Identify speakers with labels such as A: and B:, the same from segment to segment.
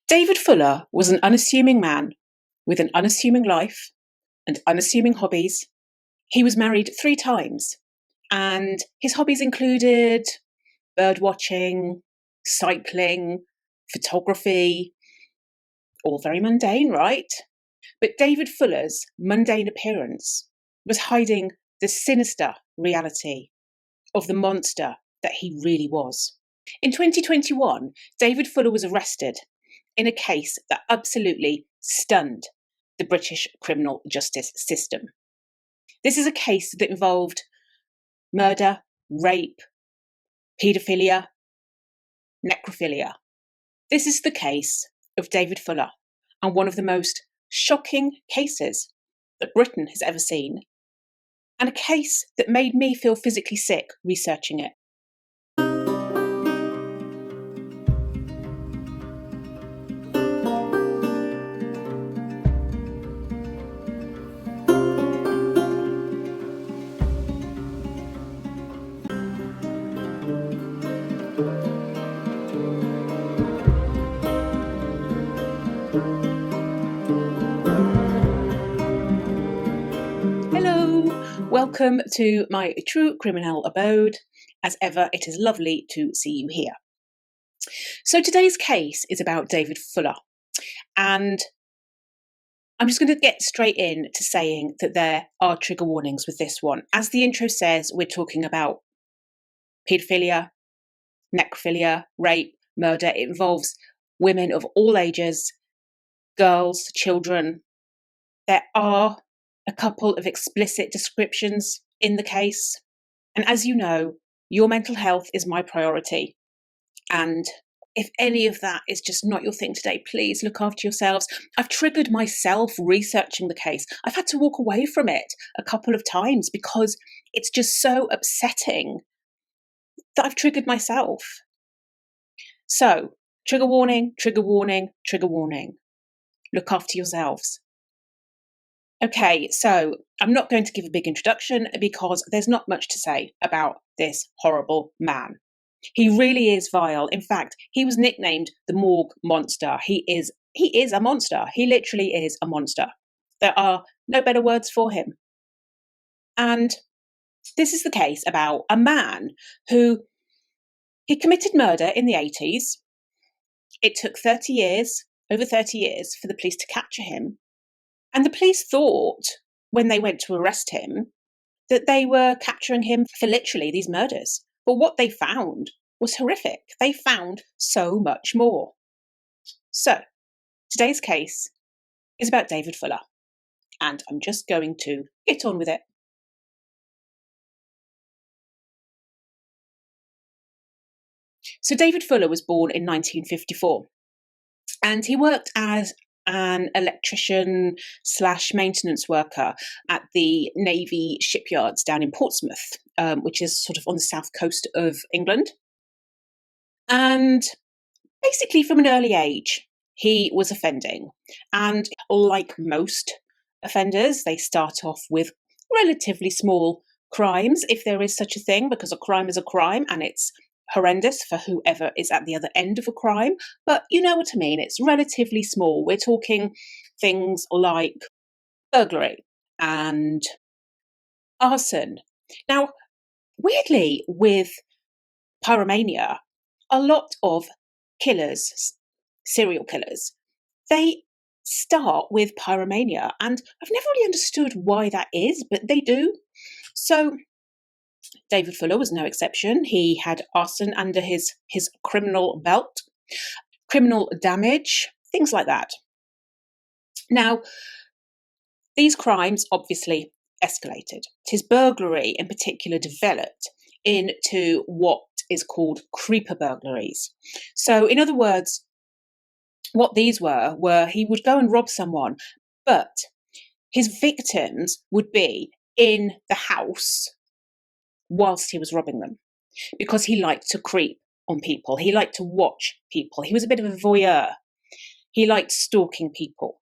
A: David Fuller was an unassuming man with an unassuming life and unassuming hobbies. He was married 3 times, and his hobbies included bird watching, cycling, photography, all very mundane, right? But David Fuller's mundane appearance was hiding the sinister reality of the monster that he really was. In 2021, David Fuller was arrested in a case that absolutely stunned the British criminal justice system. This is a case that involved murder, rape, paedophilia, necrophilia. This is the case of David Fuller, and one of the most shocking cases that Britain has ever seen, and a case that made me feel physically sick researching it. Welcome to my true criminal abode. As ever, it is lovely to see you here. So today's case is about David Fuller, and I'm just going to get straight in to saying that there are trigger warnings with this one. As the intro says, we're talking about paedophilia, necrophilia, rape, murder. It involves women of all ages, girls, children. There are a couple of explicit descriptions in the case. And as you know, your mental health is my priority. And if any of that is just not your thing today, please look after yourselves. I've triggered myself researching the case. I've had to walk away from it a couple of times because it's just so upsetting that I've triggered myself. So, trigger warning, trigger warning, trigger warning. Look after yourselves. Okay, so I'm not going to give a big introduction because there's not much to say about this horrible man. He really is vile. In fact, he was nicknamed the Morgue Monster. He is a monster. He literally is a monster. There are no better words for him. And this is the case about a man who he committed murder in the 80s. It took over 30 years for the police to capture him. And the police thought, when they went to arrest him, that they were capturing him for literally these murders. But what they found was horrific. They found so much more. So, today's case is about David Fuller, and I'm just going to get on with it. So, David Fuller was born in 1954, and he worked as an electrician / maintenance worker at the Navy shipyards down in Portsmouth, which is sort of on the south coast of England. And basically from an early age, he was offending. And like most offenders, they start off with relatively small crimes, if there is such a thing, because a crime is a crime and it's horrendous for whoever is at the other end of a crime, but you know what I mean, it's relatively small. We're talking things like burglary and arson. Now, weirdly, with pyromania, a lot of killers, serial killers, they start with pyromania, and I've never really understood why that is, but they do. So David Fuller was no exception. He had arson under his criminal belt, criminal damage, things like that. Now, these crimes obviously escalated. His burglary in particular developed into what is called creeper burglaries. So in other words, what these were he would go and rob someone, but his victims would be in the house whilst he was robbing them, because he liked to creep on people. He liked to watch people. He was a bit of a voyeur. He liked stalking people.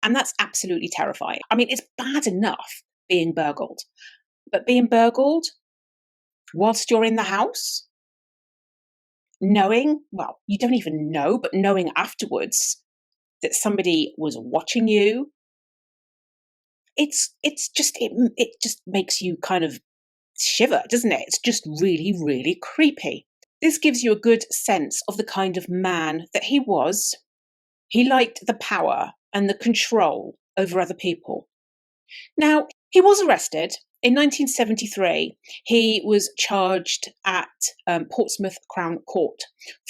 A: And that's absolutely terrifying. I mean, it's bad enough being burgled, but being burgled whilst you're in the house, knowing, well, you don't even know, but knowing afterwards that somebody was watching you, it just makes you kind of shiver, doesn't it? It's just really, really creepy. This gives you a good sense of the kind of man that he was. He liked the power and the control over other people. Now, he was arrested. In 1973, he was charged at Portsmouth Crown Court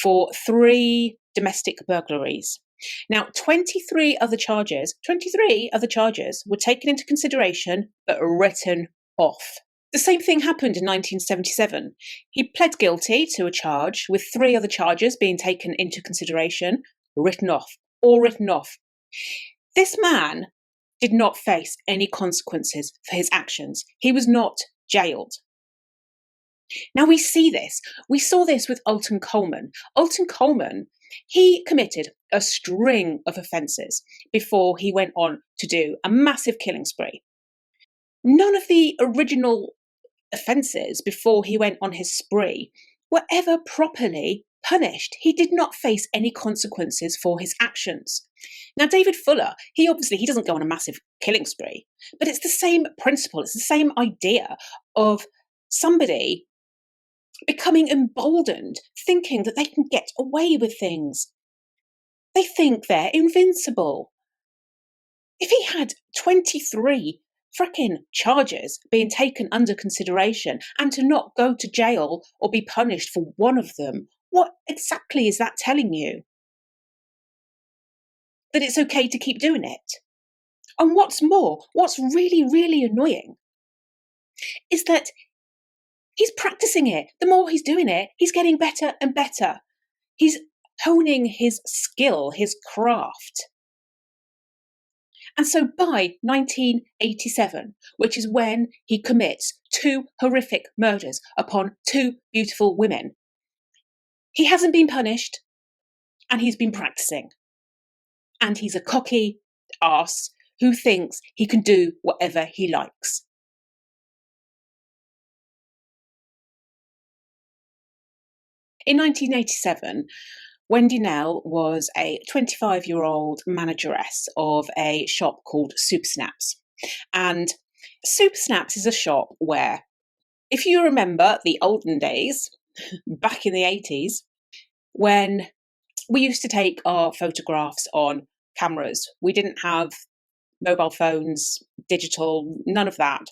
A: for 3 domestic burglaries. Now, 23 other charges were taken into consideration but written off. The same thing happened in 1977. He pled guilty to a charge, with 3 other charges being taken into consideration, written off, all written off. This man did not face any consequences for his actions. He was not jailed. Now we see this. We saw this with Alton Coleman. Alton Coleman, he committed a string of offences before he went on to do a massive killing spree. None of the original offences before he went on his spree were ever properly punished. He did not face any consequences for his actions. Now, David Fuller, he doesn't go on a massive killing spree, but it's the same principle. It's the same idea of somebody becoming emboldened, thinking that they can get away with things. They think they're invincible. If he had 23 frickin' charges being taken under consideration and to not go to jail or be punished for one of them, what exactly is that telling you? That it's okay to keep doing it. And what's more, what's really, really annoying is that he's practicing it. The more he's doing it, he's getting better and better. He's honing his skill, his craft. And so by 1987, which is when he commits 2 horrific murders upon 2 beautiful women, he hasn't been punished and he's been practicing. And he's a cocky arse who thinks he can do whatever he likes. In 1987, Wendy Nell was a 25-year-old manageress of a shop called Super Snaps. And Super Snaps is a shop where, if you remember the olden days, back in the 80s, when we used to take our photographs on cameras, we didn't have mobile phones, digital, none of that.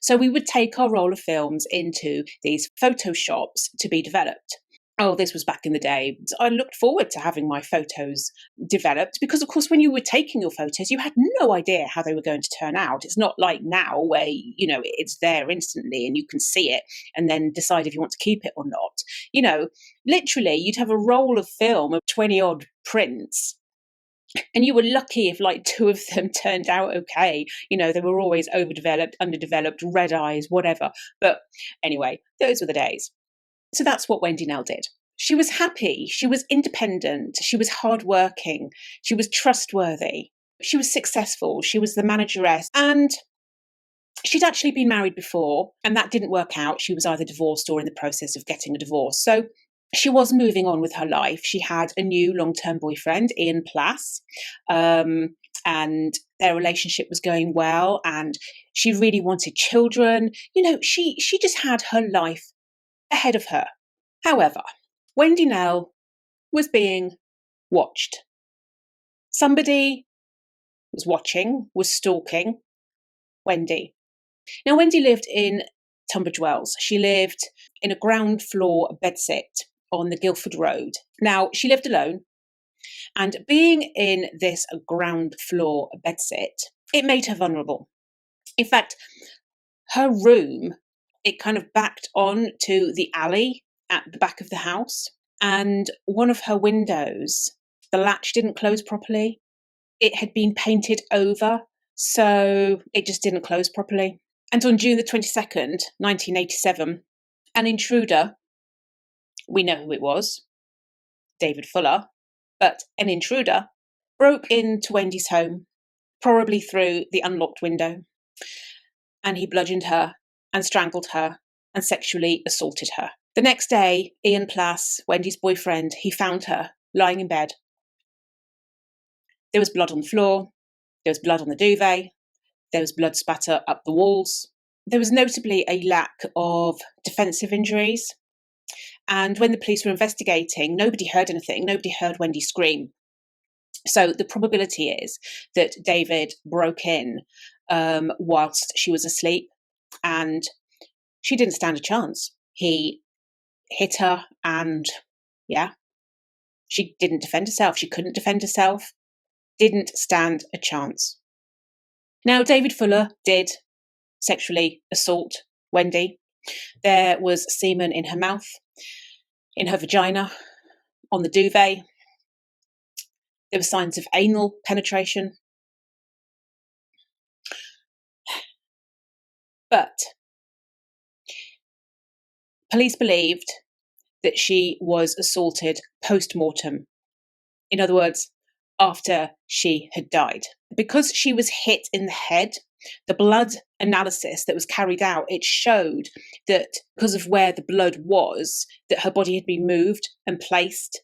A: So we would take our roll of films into these photo shops to be developed. Oh, this was back in the day. I looked forward to having my photos developed because, of course, when you were taking your photos, you had no idea how they were going to turn out. It's not like now where, it's there instantly and you can see it and then decide if you want to keep it or not. Literally, you'd have a roll of film of 20 odd prints. And you were lucky if 2 of them turned out okay. They were always overdeveloped, underdeveloped, red eyes, whatever. But anyway, those were the days. So that's what Wendy Nell did. She was happy, she was independent, she was hardworking, she was trustworthy, she was successful, she was the manageress, and she'd actually been married before, and that didn't work out. She was either divorced or in the process of getting a divorce. So she was moving on with her life. She had a new long-term boyfriend, Ian Plass, and their relationship was going well, and she really wanted children. She just had her life ahead of her. However, Wendy Nell was being watched. Somebody was watching, was stalking Wendy. Now, Wendy lived in Tunbridge Wells. She lived in a ground floor bedsit on the Guildford Road. Now, she lived alone, and being in this ground floor bedsit, it made her vulnerable. In fact, her room, it kind of backed on to the alley at the back of the house, and one of her windows, the latch didn't close properly. It had been painted over, so it just didn't close properly. And on June the 22nd, 1987, an intruder, we know who it was, David Fuller, but an intruder broke into Wendy's home, probably through the unlocked window, and he bludgeoned her and strangled her and sexually assaulted her. The next day, Ian Plass, Wendy's boyfriend, he found her lying in bed. There was blood on the floor, there was blood on the duvet, there was blood spatter up the walls. There was notably a lack of defensive injuries. And when the police were investigating, nobody heard anything. Nobody heard Wendy scream. So the probability is that David broke in whilst she was asleep, and she didn't stand a chance. He hit her, and she didn't defend herself. She couldn't defend herself. Didn't stand a chance. Now, David Fuller did sexually assault Wendy. There was semen in her mouth, in her vagina, on the duvet. There were signs of anal penetration. But police believed that she was assaulted post-mortem. In other words, after she had died. Because she was hit in the head, the blood analysis that was carried out, it showed that because of where the blood was, that her body had been moved and placed.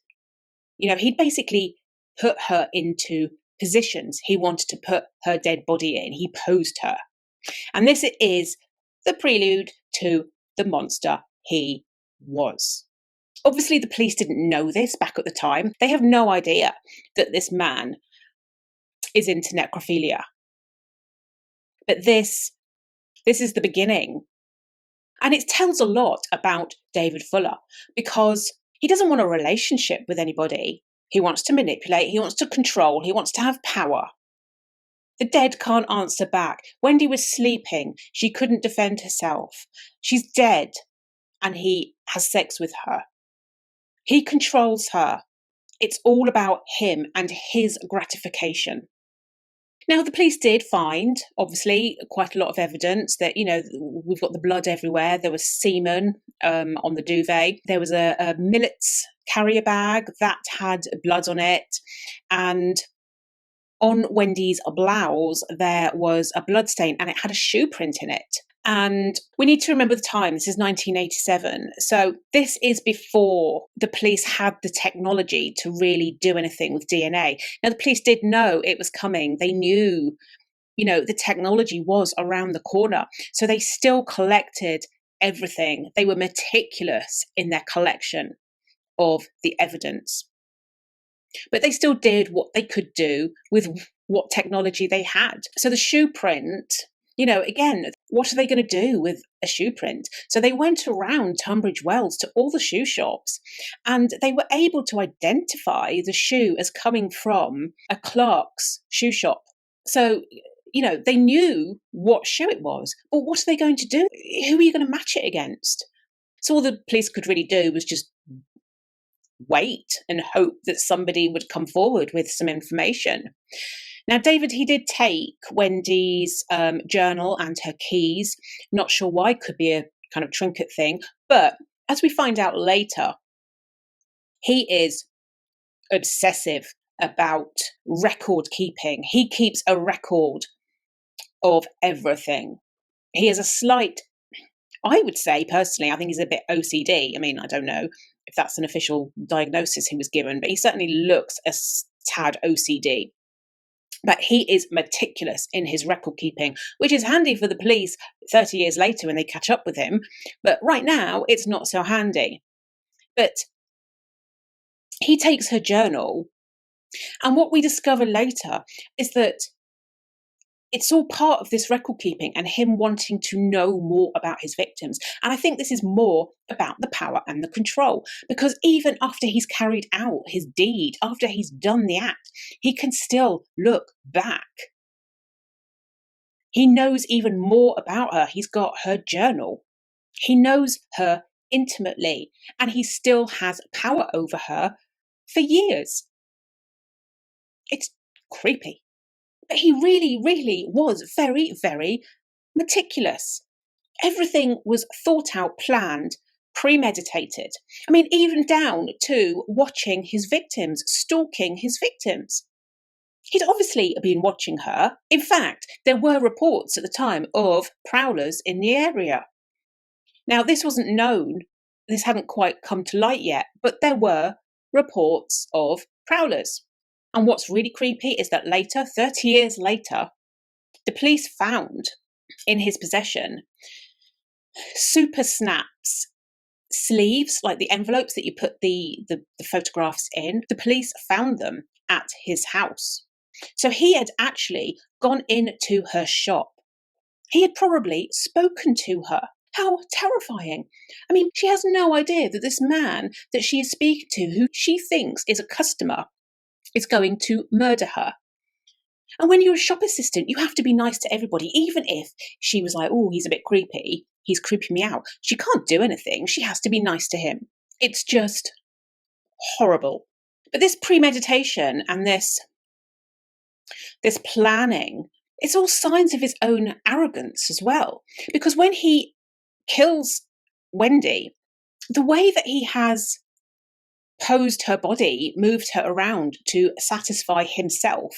A: He'd basically put her into positions he wanted to put her dead body in. He posed her. And this is the prelude to the monster he was. Obviously, the police didn't know this back at the time. They have no idea that this man is into necrophilia. But this is the beginning. And it tells a lot about David Fuller, because he doesn't want a relationship with anybody. He wants to manipulate, he wants to control, he wants to have power. The dead can't answer back. Wendy was sleeping. She couldn't defend herself. She's dead, and he has sex with her. He controls her. It's all about him and his gratification. Now, the police did find, obviously, quite a lot of evidence that, we've got the blood everywhere. There was semen on the duvet. There was a millets carrier bag that had blood on it. And on Wendy's blouse, there was a blood stain, and it had a shoe print in it. And we need to remember the time. This is 1987. So this is before the police had the technology to really do anything with DNA. Now, the police did know it was coming. They knew, the technology was around the corner. So they still collected everything. They were meticulous in their collection of the evidence. But they still did what they could do with what technology they had. So the shoe print, again, what are they going to do with a shoe print? So they went around Tunbridge Wells to all the shoe shops, and they were able to identify the shoe as coming from a Clark's shoe shop. So, they knew what shoe it was. But what are they going to do? Who are you going to match it against? So all the police could really do was just wait and hope that somebody would come forward with some information. Now, David, he did take Wendy's journal and her keys. Not sure why, could be a kind of trinket thing. But as we find out later, he is obsessive about record keeping. He keeps a record of everything. He has a slight, I would say personally, I think he's a bit OCD. I mean, I don't know if that's an official diagnosis he was given, but he certainly looks a tad OCD. But he is meticulous in his record keeping, which is handy for the police 30 years later when they catch up with him. But right now, it's not so handy. But he takes her journal, and what we discover later is that it's all part of this record keeping and him wanting to know more about his victims. And I think this is more about the power and the control, because even after he's carried out his deed, after he's done the act, he can still look back. He knows even more about her. He's got her journal. He knows her intimately, and he still has power over her for years. It's creepy. But he really, really was very, very meticulous. Everything was thought out, planned, premeditated. I mean, even down to watching his victims, stalking his victims. He'd obviously been watching her. In fact, there were reports at the time of prowlers in the area. Now, this wasn't known this hadn't quite come to light yet, but there were reports of prowlers. And what's really creepy is that later, 30 years later, the police found in his possession super snaps sleeves, like the envelopes that you put the photographs in. The police found them at his house. So he had actually gone into her shop. He had probably spoken to her. How terrifying. I mean, she has no idea that this man that she is speaking to, who she thinks is a customer, is going to murder her. And when you're a shop assistant, you have to be nice to everybody, even if she was like, oh, he's a bit creepy, he's creeping me out. She can't do anything. She has to be nice to him. It's just horrible. But this premeditation and this planning, it's all signs of his own arrogance as well. Because when he kills Wendy, the way that he has posed her body, moved her around to satisfy himself,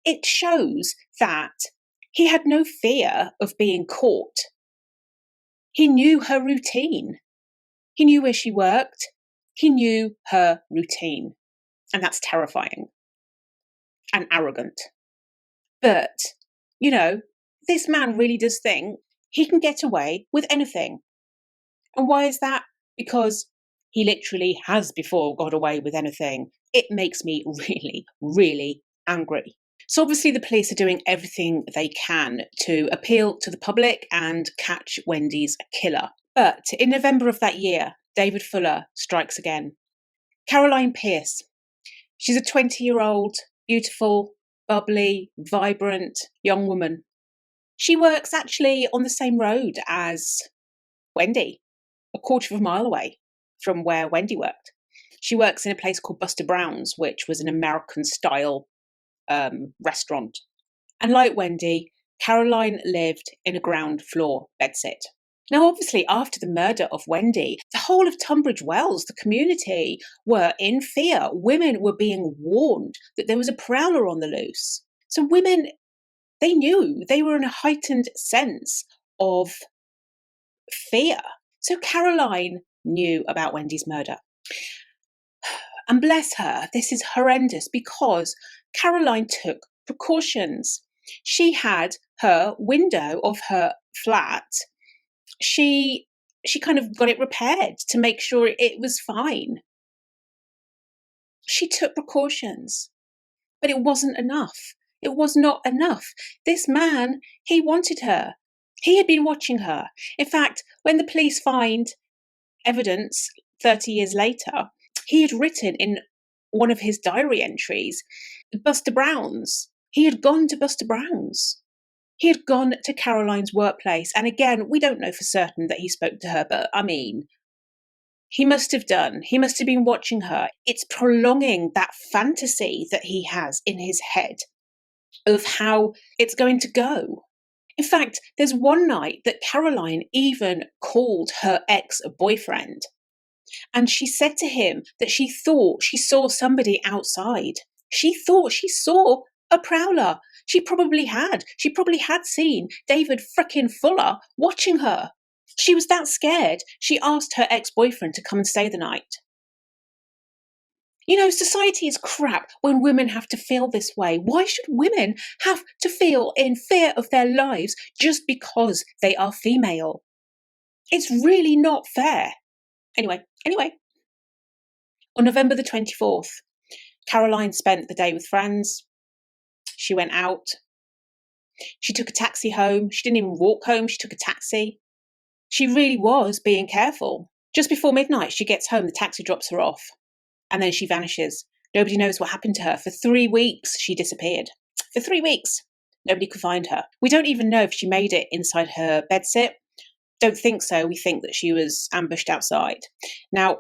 A: it shows that he had no fear of being caught. He knew her routine. He knew where she worked. He knew her routine. And that's terrifying and arrogant. But, you know, this man really does think he can get away with anything. And why is that? Because he literally has before got away with anything. It makes me really, really angry. So obviously the police are doing everything they can to appeal to the public and catch Wendy's killer. But in November of that year, David Fuller strikes again. Caroline Pierce. She's a 20-year-old, beautiful, bubbly, vibrant young woman. She works actually on the same road as Wendy, a quarter of a mile away from where Wendy worked. She works in a place called Buster Brown's, which was an American-style restaurant. And like Wendy, Caroline lived in a ground floor bedsit. Now, obviously, after the murder of Wendy, the whole of Tunbridge Wells, the community, were in fear. Women were being warned that there was a prowler on the loose. So women, they knew, they were in a heightened sense of fear. So Caroline knew about Wendy's murder. And bless her, this is horrendous because Caroline took precautions. She had her window of her flat. She kind of got it repaired to make sure it was fine. She took precautions, but it wasn't enough. It was not enough. This man, he wanted her. He had been watching her. In fact, when the police find evidence 30 years later, he had written in one of his diary entries, Buster Brown's. He had gone to Buster Brown's. He had gone to Caroline's workplace. And again, we don't know for certain that he spoke to her, but I mean, he must have done. He must have been watching her. It's prolonging that fantasy that he has in his head of how it's going to go. In fact, there's one night that Caroline even called her ex-boyfriend. And she said to him that she thought she saw somebody outside. She thought she saw a prowler. She probably had. She probably had seen David frickin' Fuller watching her. She was that scared, she asked her ex-boyfriend to come and stay the night. You know, society is crap when women have to feel this way. Why should women have to feel in fear of their lives just because they are female? It's really not fair. Anyway, on November the 24th, Caroline spent the day with friends. She went out. She took a taxi home. She didn't even walk home. She took a taxi. She really was being careful. Just before midnight, she gets home. The taxi drops her off. And then she vanishes. Nobody knows what happened to her. For 3 weeks, she disappeared. For 3 weeks, nobody could find her. We don't even know if she made it inside her bedsit. Don't think so. We think that she was ambushed outside. Now,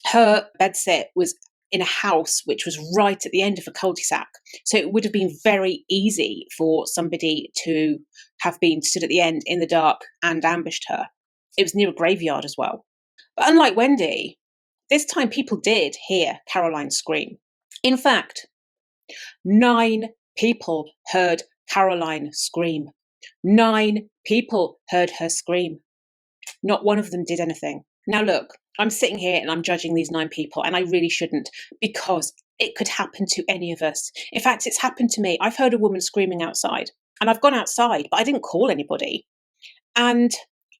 A: her bedsit was in a house which was right at the end of a cul-de-sac. So it would have been very easy for somebody to have been stood at the end in the dark and ambushed her. It was near a graveyard as well. But unlike Wendy, this time people did hear Caroline scream. In fact, 9 people heard Caroline scream. 9 people heard her scream. Not one of them did anything. Now, look, I'm sitting here and I'm judging these 9 people, and I really shouldn't, because it could happen to any of us. In fact, it's happened to me. I've heard a woman screaming outside, and I've gone outside, but I didn't call anybody. And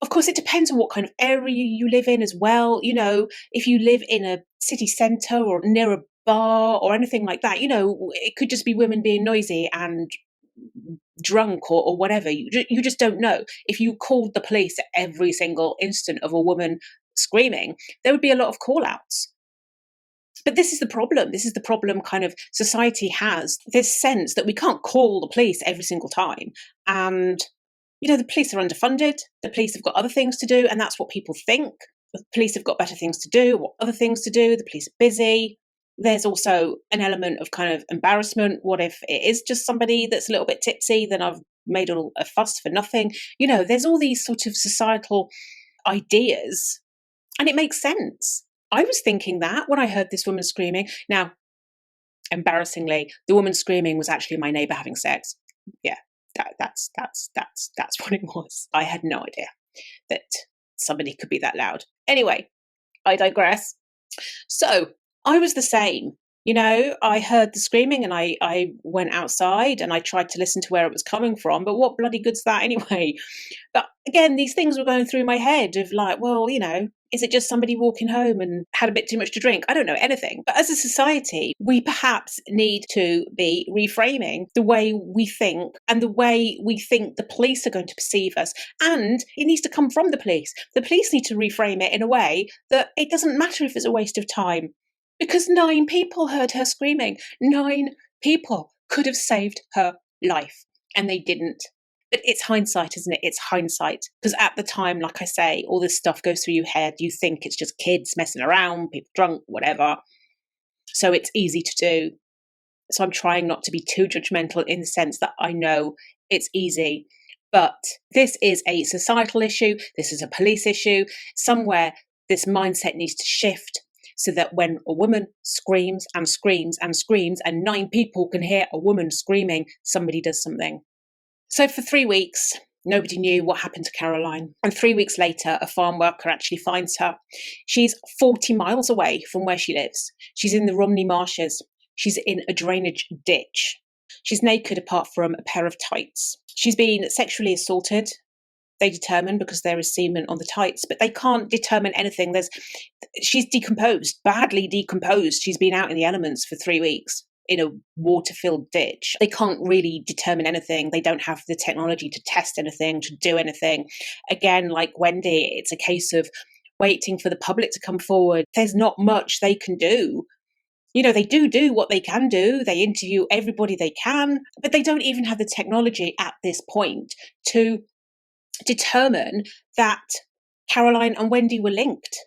A: of course, it depends on what kind of area you live in as well. You know, if you live in a city centre or near a bar or anything like that, you know, it could just be women being noisy and drunk or whatever. You just don't know. If you called the police at every single instant of a woman screaming, there would be a lot of call outs. But this is the problem. This is the problem kind of society has, this sense that we can't call the police every single time. And, you know, the police are underfunded. The police have got other things to do. And that's what people think. The police have got better things to do, what other things to do. The police are busy. There's also an element of kind of embarrassment. What if it is just somebody that's a little bit tipsy? Then I've made a fuss for nothing. You know, there's all these sort of societal ideas, and it makes sense. I was thinking that when I heard this woman screaming. Now, embarrassingly, the woman screaming was actually my neighbour having sex. Yeah, that's what it was. I had no idea that somebody could be that loud. Anyway, I digress. So I was the same. You know, I heard the screaming and I went outside and I tried to listen to where it was coming from, but what bloody good's that anyway? But again, these things were going through my head of like, well, you know, is it just somebody walking home and had a bit too much to drink? I don't know anything. But as a society, we perhaps need to be reframing the way we think and the way we think the police are going to perceive us. And it needs to come from the police. The police need to reframe it in a way that it doesn't matter if it's a waste of time. Because 9 people heard her screaming. 9 people could have saved her life, and they didn't. But it's hindsight, isn't it? It's hindsight. Because at the time, like I say, all this stuff goes through your head. You think it's just kids messing around, people drunk, whatever. So it's easy to do. So I'm trying not to be too judgmental in the sense that I know it's easy. But this is a societal issue. This is a police issue. Somewhere this mindset needs to shift, so that when a woman screams and screams and screams and 9 people can hear a woman screaming, somebody does something. So for 3 weeks, nobody knew what happened to Caroline. And 3 weeks later, a farm worker actually finds her. She's 40 miles away from where she lives. She's in the Romney Marshes. She's in a drainage ditch. She's naked apart from a pair of tights. She's been sexually assaulted. They determine, because there is semen on the tights, but they can't determine anything. She's decomposed, badly decomposed. She's been out in the elements for 3 weeks in a water-filled ditch. They can't really determine anything. They don't have the technology to test anything, to do anything. Again, like Wendy, it's a case of waiting for the public to come forward. There's not much they can do. You know, they do what they can do. They interview everybody they can, but they don't even have the technology at this point to determine that Caroline and Wendy were linked.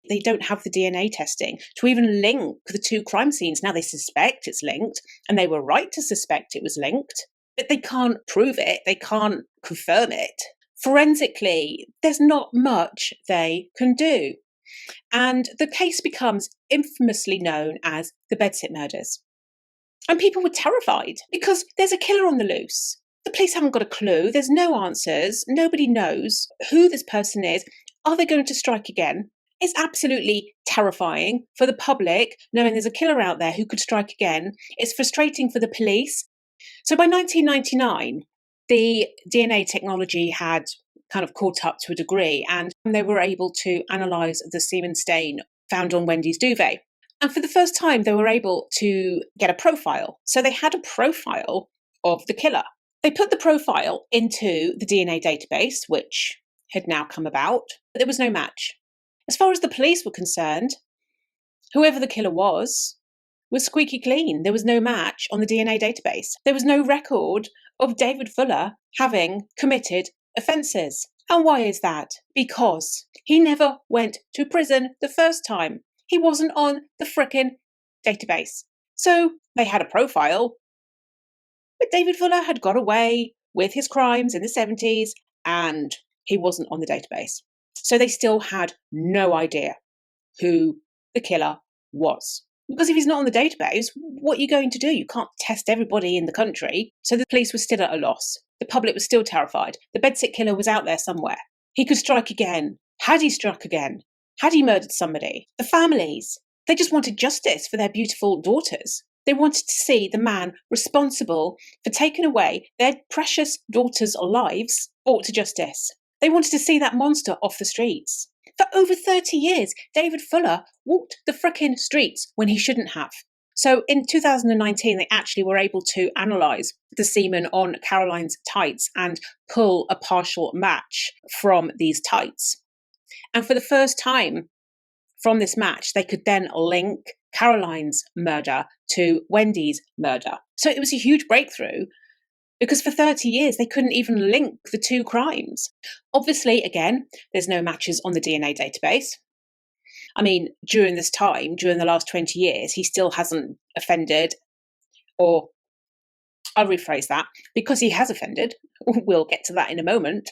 A: They don't have the DNA testing to even link the 2 crime scenes. Now they suspect it's linked, and they were right to suspect it was linked, but they can't prove it. They can't confirm it. Forensically, there's not much they can do. And the case becomes infamously known as the Bedsit Murders. And people were terrified because there's a killer on the loose. The police haven't got a clue. There's no answers. Nobody knows who this person is. Are they going to strike again? It's absolutely terrifying for the public, knowing there's a killer out there who could strike again. It's frustrating for the police. So by 1999, the DNA technology had kind of caught up to a degree, and they were able to analyse the semen stain found on Wendy's duvet. And for the first time, they were able to get a profile. So they had a profile of the killer. They put the profile into the DNA database, which had now come about, but there was no match. As far as the police were concerned, whoever the killer was squeaky clean. There was no match on the DNA database. There was no record of David Fuller having committed offences. And why is that? Because he never went to prison the first time. He wasn't on the frickin' database. So they had a profile, but David Fuller had got away with his crimes in the 70s and he wasn't on the database. So they still had no idea who the killer was. Because if he's not on the database, what are you going to do? You can't test everybody in the country. So the police were still at a loss. The public was still terrified. The Bedsit Killer was out there somewhere. He could strike again. Had he struck again? had he murdered somebody? The families, they just wanted justice for their beautiful daughters. They wanted to see the man responsible for taking away their precious daughters' lives brought to justice. They wanted to see that monster off the streets. For over 30 years, David Fuller walked the frickin' streets when he shouldn't have. So in 2019, they actually were able to analyse the semen on Caroline's tights and pull a partial match from these tights. And for the first time from this match, they could then link Caroline's murder to Wendy's murder. So it was a huge breakthrough because for 30 years, they couldn't even link the two crimes. Obviously, again, there's no matches on the DNA database. I mean, during this time, during the last 20 years, he still hasn't offended, or I'll rephrase that, because he has offended. We'll get to that in a moment.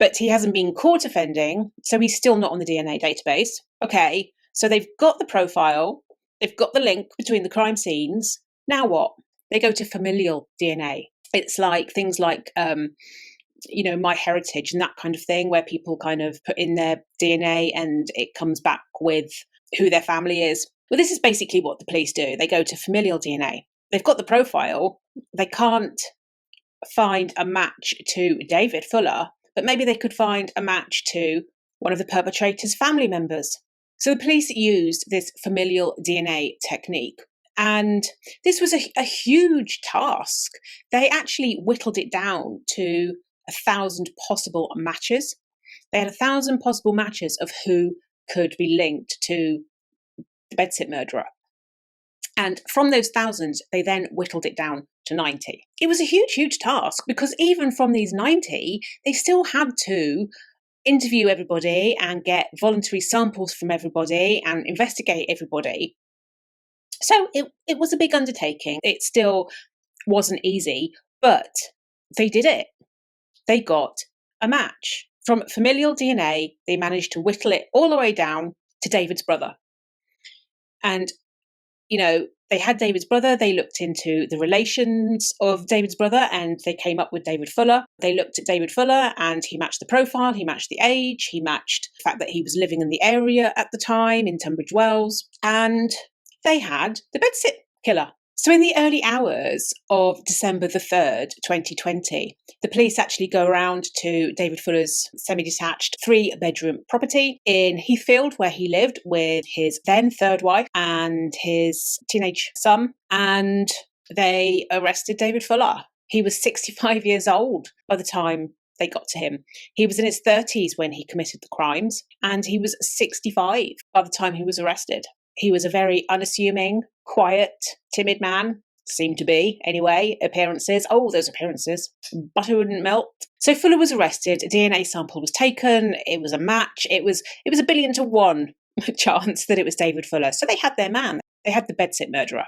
A: But he hasn't been caught offending, so he's still not on the DNA database. Okay, so they've got the profile, they've got the link between the crime scenes. Now what? They go to familial DNA. It's like things like, My Heritage and that kind of thing, where people kind of put in their DNA and it comes back with who their family is. Well, this is basically what the police do. They go to familial DNA. They've got the profile. They can't find a match to David Fuller, but maybe they could find a match to one of the perpetrator's family members. So the police used this familial DNA technique. And this was a huge task. They actually whittled it down to 1,000 possible matches. They had 1,000 possible matches of who could be linked to the Bedsit murderer. And from those thousands, they then whittled it down to 90. It was a huge, huge task because even from these 90, they still had to interview everybody and get voluntary samples from everybody and investigate everybody. So it was a big undertaking. It still wasn't easy, but they did it. They got a match. From familial DNA, they managed to whittle it all the way down to David's brother. And, they had David's brother. They looked into the relations of David's brother and they came up with David Fuller. They looked at David Fuller and he matched the profile, he matched the age, he matched the fact that he was living in the area at the time in Tunbridge Wells. And they had the Bedsit Killer. So in the early hours of December the 3rd, 2020, the police actually go around to David Fuller's semi-detached 3-bedroom property in Heathfield, where he lived with his then third wife and his teenage son, and they arrested David Fuller. He was 65 years old by the time they got to him. He was in his 30s when he committed the crimes, and he was 65 by the time he was arrested. He was a very unassuming, quiet, timid man. Seemed to be, anyway. Appearances. Oh, those appearances. Butter wouldn't melt. So Fuller was arrested. A DNA sample was taken. It was a match. It was 1,000,000 to 1 chance that it was David Fuller. So they had their man. They had the Bedsit murderer.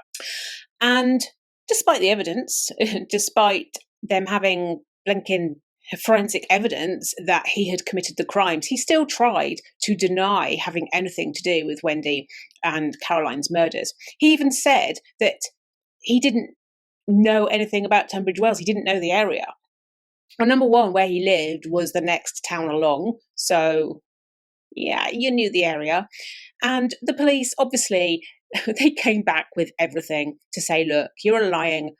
A: And despite the evidence, despite them having blinking forensic evidence that he had committed the crimes, he still tried to deny having anything to do with Wendy and Caroline's murders. He even said that he didn't know anything about Tunbridge Wells. He didn't know the area. Well, number one, where he lived was the next town along. So, yeah, you knew the area. And the police, obviously, they came back with everything to say, look, you're a lying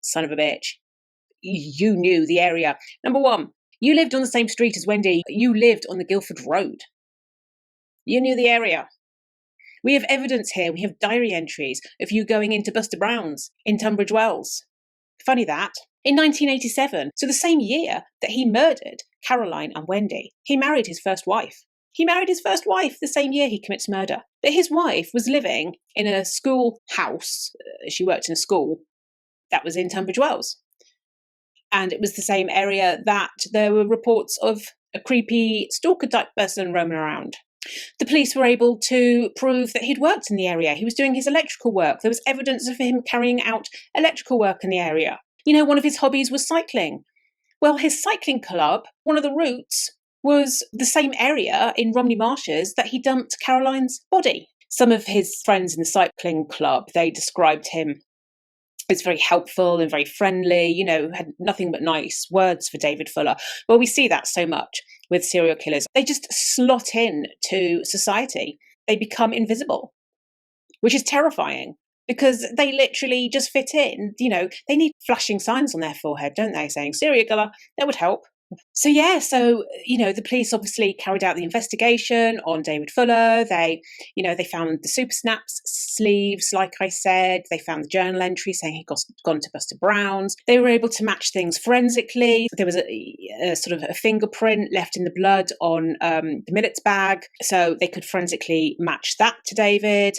A: son of a bitch. You knew the area. Number one, you lived on the same street as Wendy. You lived on the Guildford Road. You knew the area. We have evidence here. We have diary entries of you going into Buster Brown's in Tunbridge Wells. Funny that. In 1987, so the same year that he murdered Caroline and Wendy, he married his first wife. He married his first wife the same year he commits murder. But his wife was living in a school house. She worked in a school that was in Tunbridge Wells. And it was the same area that there were reports of a creepy stalker-type person roaming around. The police were able to prove that he'd worked in the area. He was doing his electrical work. There was evidence of him carrying out electrical work in the area. One of his hobbies was cycling. Well, his cycling club, one of the routes, was the same area in Romney Marshes that he dumped Caroline's body. Some of his friends in the cycling club, they described him was very helpful and very friendly, had nothing but nice words for David Fuller. Well, we see that so much with serial killers. They just slot in to society. They become invisible, which is terrifying because they literally just fit in. They need flashing signs on their forehead, don't they, saying serial killer? That would help. So the police obviously carried out the investigation on David Fuller. They found the super snaps sleeves, like I said. They found the journal entry saying he'd gone to Buster Brown's. They were able to match things forensically. There was a sort of a fingerprint left in the blood on the millets bag, so they could forensically match that to David.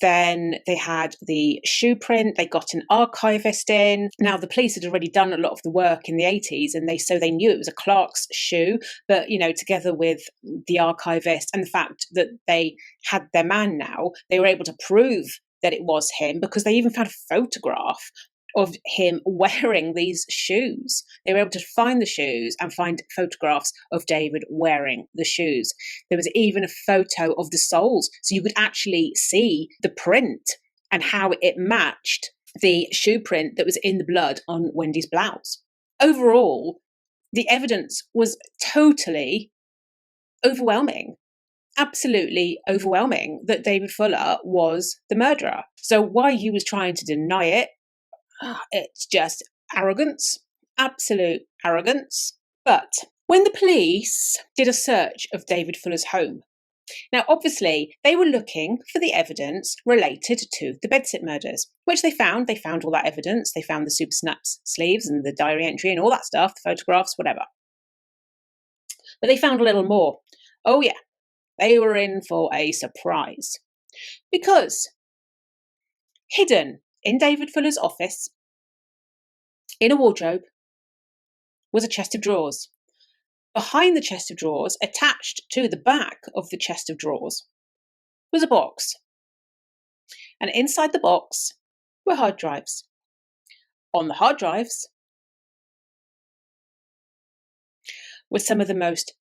A: Then they had the shoe print. They got an archivist in. Now, the police had already done a lot of the work in the 80s, and they knew it was a Clark's shoe. But, together with the archivist and the fact that they had their man now, they were able to prove that it was him because they even found a photograph of him wearing these shoes. They were able to find the shoes and find photographs of David wearing the shoes. There was even a photo of the soles, so you could actually see the print and how it matched the shoe print that was in the blood on Wendy's blouse. Overall, the evidence was totally overwhelming. Absolutely overwhelming that David Fuller was the murderer. So why he was trying to deny it, it's just arrogance, absolute arrogance. But when the police did a search of David Fuller's home, now obviously they were looking for the evidence related to the Bedsit murders, which they found. They found all that evidence. They found the super snaps sleeves and the diary entry and all that stuff, the photographs, whatever. But they found a little more. Oh yeah, they were in for a surprise. Because hidden in David Fuller's office, in a wardrobe, was a chest of drawers. Behind the chest of drawers, attached to the back of the chest of drawers, was a box. And inside the box were hard drives. On the hard drives were some of the most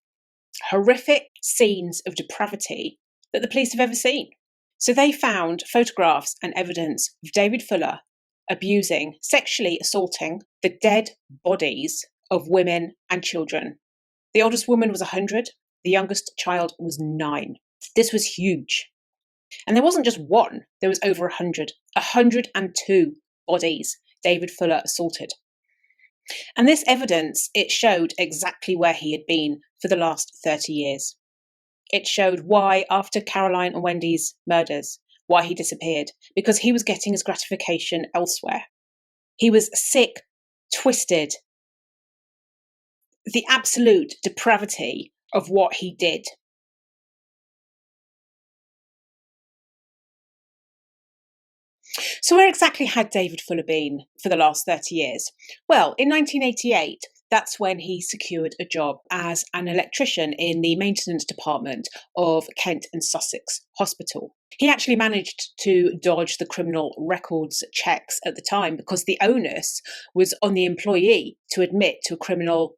A: horrific scenes of depravity that the police have ever seen. So they found photographs and evidence of David Fuller abusing, sexually assaulting the dead bodies of women and children. The oldest woman was 100, the youngest child was 9. This was huge. And there wasn't just one, there was over 100. 102 bodies David Fuller assaulted. And this evidence, it showed exactly where he had been for the last 30 years. It showed why, after Caroline and Wendy's murders, why he disappeared. Because he was getting his gratification elsewhere. He was sick, twisted. The absolute depravity of what he did. So where exactly had David Fuller been for the last 30 years? Well, in 1988, that's when he secured a job as an electrician in the maintenance department of Kent and Sussex Hospital. He actually managed to dodge the criminal records checks at the time because the onus was on the employee to admit to a criminal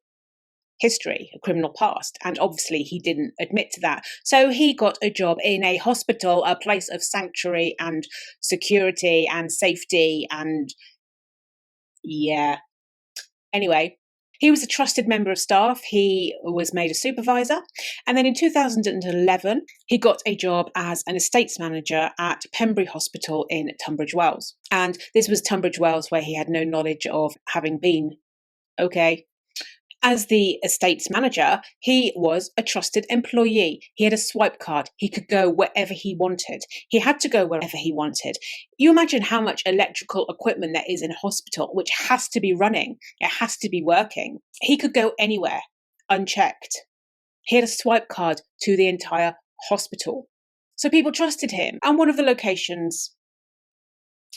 A: history, a criminal past, and obviously he didn't admit to that. So he got a job in a hospital, a place of sanctuary and security and safety and Anyway, he was a trusted member of staff. He was made a supervisor. And then in 2011, he got a job as an estates manager at Pembury Hospital in Tunbridge Wells. And this was Tunbridge Wells where he had no knowledge of having been. Okay. As the estates manager, he was a trusted employee. He had a swipe card. He could go wherever he wanted. He had to go wherever he wanted. You imagine how much electrical equipment there is in a hospital, which has to be running. It has to be working. He could go anywhere, unchecked. He had a swipe card to the entire hospital. So people trusted him. And one of the locations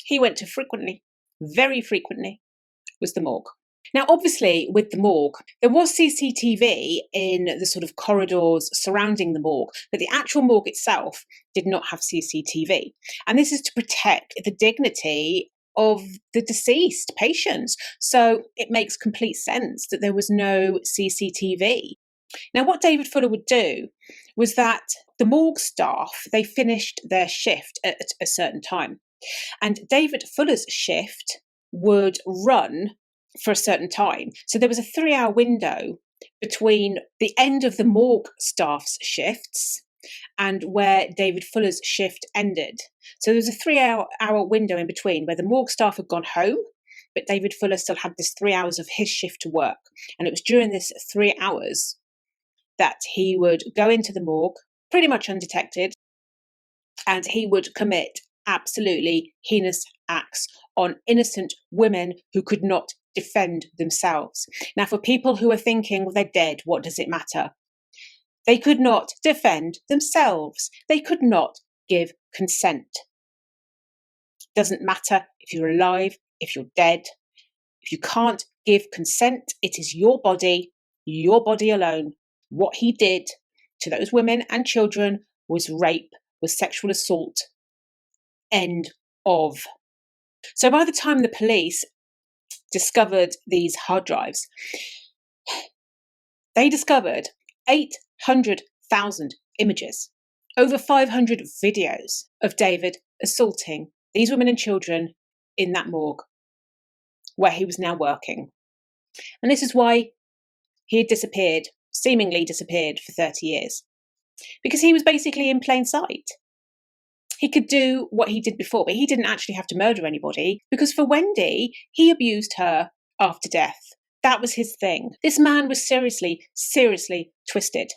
A: he went to frequently, very frequently, was the morgue. Now, obviously, with the morgue, there was CCTV in the sort of corridors surrounding the morgue, but the actual morgue itself did not have CCTV. And this is to protect the dignity of the deceased patients. So it makes complete sense that there was no CCTV. Now, what David Fuller would do was that the morgue staff, they finished their shift at a certain time. And David Fuller's shift would run for a certain time. So there was a 3-hour window between the end of the morgue staff's shifts and where David Fuller's shift ended. So there was a 3-hour window in between where the morgue staff had gone home, but David Fuller still had this 3 hours of his shift to work. And it was during this 3 hours that he would go into the morgue, pretty much undetected, and he would commit absolutely heinous acts on innocent women who could not defend themselves. Now, for people who are thinking, well, they're dead, what does it matter? They could not defend themselves. They could not give consent. Doesn't matter if you're alive, if you're dead. If you can't give consent, it is your body alone. What he did to those women and children was rape, was sexual assault. End of. So by the time the police discovered these hard drives, they discovered 800,000 images, over 500 videos of David assaulting these women and children in that morgue where he was now working. And this is why he had disappeared, seemingly disappeared for 30 years, because he was basically in plain sight. He could do what he did before, but he didn't actually have to murder anybody, because for Wendy, he abused her after death. That was his thing. This man was seriously, seriously twisted.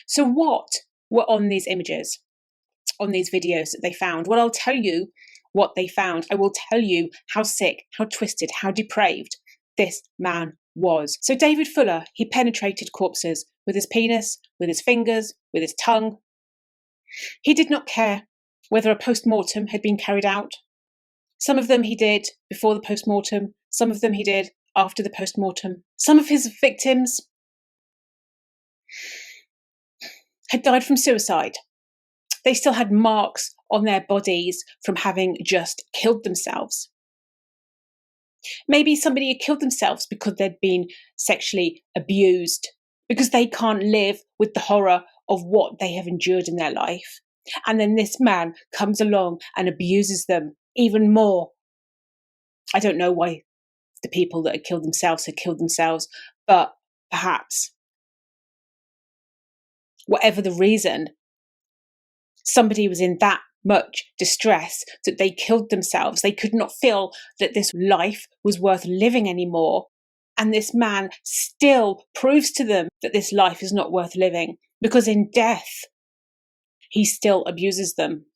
A: So what were on these images, on these videos that they found? Well, I'll tell you what they found. I will tell you how sick, how twisted, how depraved this man was. So David Fuller, he penetrated corpses with his penis, with his fingers, with his tongue. He did not care whether a post-mortem had been carried out. Some of them he did before the post-mortem, some of them he did after the post-mortem. Some of his victims had died from suicide. They still had marks on their bodies from having just killed themselves. Maybe somebody had killed themselves because they'd been sexually abused, because they can't live with the horror of what they have endured in their life. And then this man comes along and abuses them even more. I don't know why the people that had killed themselves, but perhaps, whatever the reason, somebody was in that much distress that they killed themselves. They could not feel that this life was worth living anymore. And this man still proves to them that this life is not worth living, because in death, he still abuses them.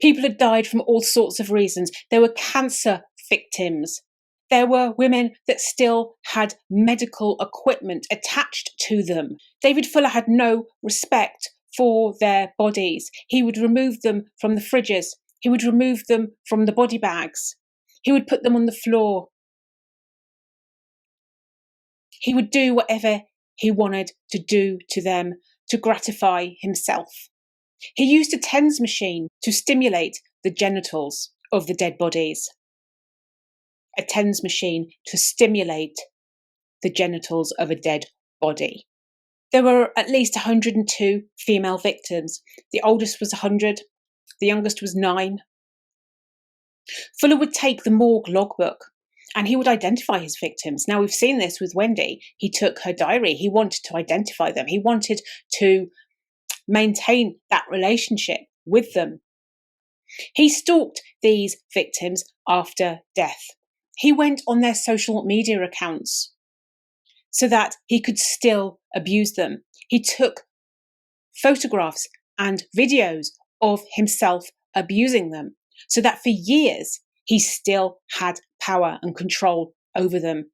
A: People had died from all sorts of reasons. There were cancer victims. There were women that still had medical equipment attached to them. David Fuller had no respect for their bodies. He would remove them from the fridges. He would remove them from the body bags. He would put them on the floor. He would do whatever he wanted to do to them to gratify himself. He used a TENS machine to stimulate the genitals of the dead bodies. A TENS machine to stimulate the genitals of a dead body. There were at least 102 female victims. The oldest was 100. The youngest was 9. Fuller would take the morgue logbook and he would identify his victims. Now, we've seen this with Wendy. He took her diary. He wanted to identify them. He wanted to maintain that relationship with them. He stalked these victims after death. He went on their social media accounts so that he could still abuse them. He took photographs and videos of himself abusing them so that for years he still had power and control over them.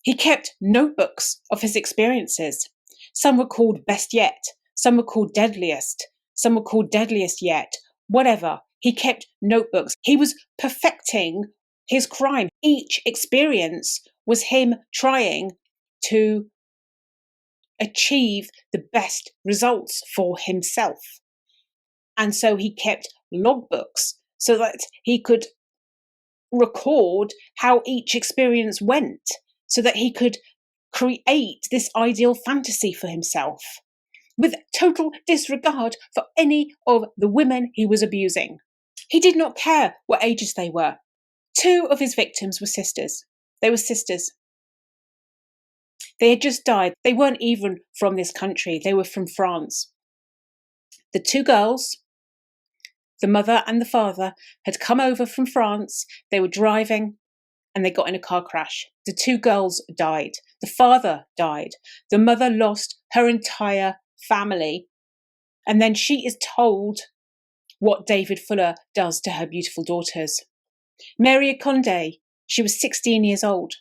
A: He kept notebooks of his experiences. Some were called Best Yet, some were called Deadliest, some were called Deadliest Yet, whatever. He kept notebooks. He was perfecting his crime. Each experience was him trying to achieve the best results for himself. And so he kept logbooks so that he could record how each experience went, so that he could create this ideal fantasy for himself with total disregard for any of the women he was abusing. He did not care what ages they were. Two of his victims were sisters. They were sisters. They had just died. They weren't even from this country. They were from France. The two girls, the mother and the father, had come over from France. They were driving and they got in a car crash. The two girls died. The father died. The mother lost her entire family. And then she is told what David Fuller does to her beautiful daughters. Mary Conde, she was 16 years old.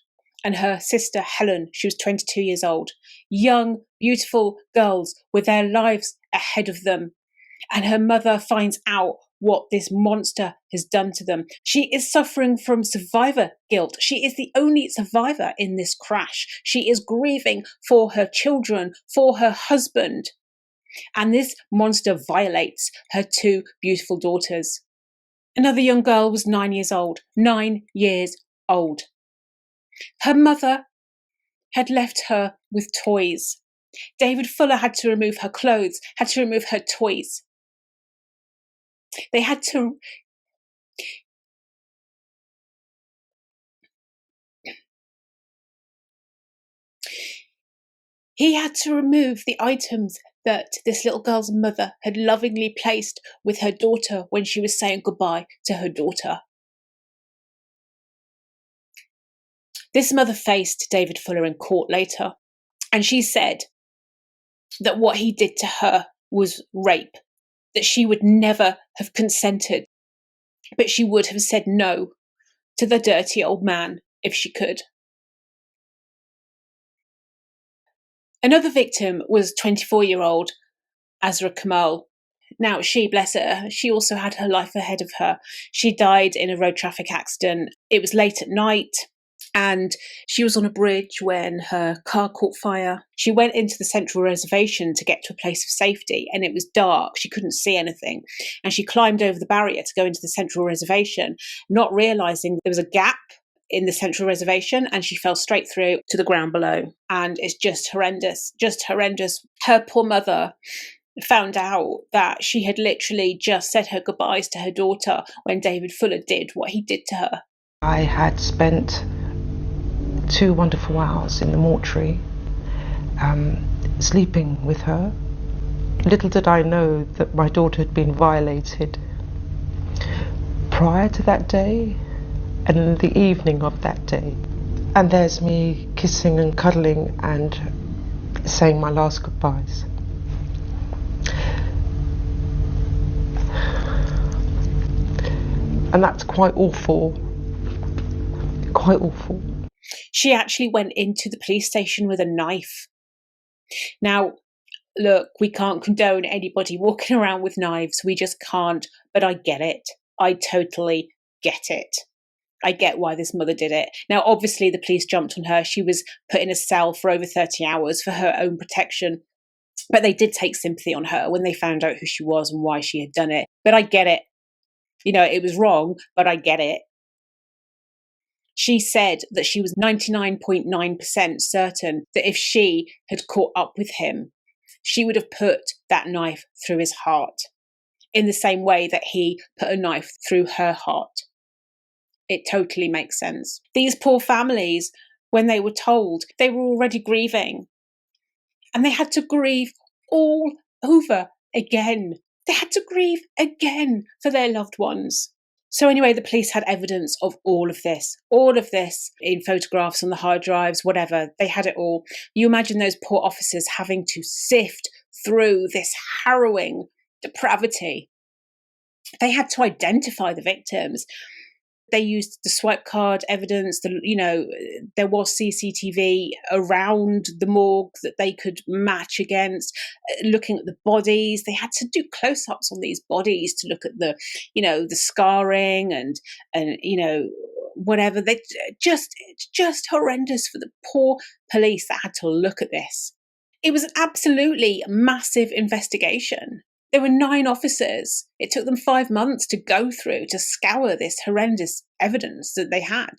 A: And her sister Helen, she was 22 years old. Young, beautiful girls with their lives ahead of them. And her mother finds out what this monster has done to them. She is suffering from survivor guilt. She is the only survivor in this crash. She is grieving for her children, for her husband. And this monster violates her two beautiful daughters. Another young girl was 9 years old. 9 years old. Her mother had left her with toys. David Fuller had to remove her clothes, had to remove her toys. They had to... He had to remove the items that this little girl's mother had lovingly placed with her daughter when she was saying goodbye to her daughter. This mother faced David Fuller in court later, and she said that what he did to her was rape, that she would never have consented, but she would have said no to the dirty old man if she could. Another victim was 24-year-old Azra Kamal. Now, she, bless her, she also had her life ahead of her. She died in a road traffic accident. It was late at night, and she was on a bridge when her car caught fire. She went into the central reservation to get to a place of safety, and it was dark. She couldn't see anything. And she climbed over the barrier to go into the central reservation, not realising there was a gap in the central reservation, and she fell straight through to the ground below. And it's just horrendous, just horrendous. Her poor mother found out that she had literally just said her goodbyes to her daughter when David Fuller did what he did to her.
B: I had spent 2 wonderful hours in the mortuary, sleeping with her. Little did I know that my daughter had been violated prior to that day and in the evening of that day. And there's me kissing and cuddling and saying my last goodbyes. And that's quite awful. Quite awful.
A: She actually went into the police station with a knife. Now, look, we can't condone anybody walking around with knives. We just can't. But I get it. I totally get it. I get why this mother did it. Now, obviously, the police jumped on her. She was put in a cell for over 30 hours for her own protection. But they did take sympathy on her when they found out who she was and why she had done it. But I get it. You know, it was wrong, but I get it. She said that she was 99.9% certain that if she had caught up with him, she would have put that knife through his heart in the same way that he put a knife through her heart. It totally makes sense. These poor families, when they were told, they were already grieving. And they had to grieve all over again. They had to grieve again for their loved ones. So anyway, the police had evidence of all of this in photographs on the hard drives, whatever. They had it all. You imagine those poor officers having to sift through this harrowing depravity. They had to identify the victims. They used the swipe card evidence. There was CCTV around the morgue that they could match against. Looking at the bodies, they had to do close-ups on these bodies to look at the scarring and whatever. It's just horrendous for the poor police that had to look at this. It was an absolutely massive investigation. There were 9 officers. It took them 5 months to go through, to scour this horrendous evidence that they had.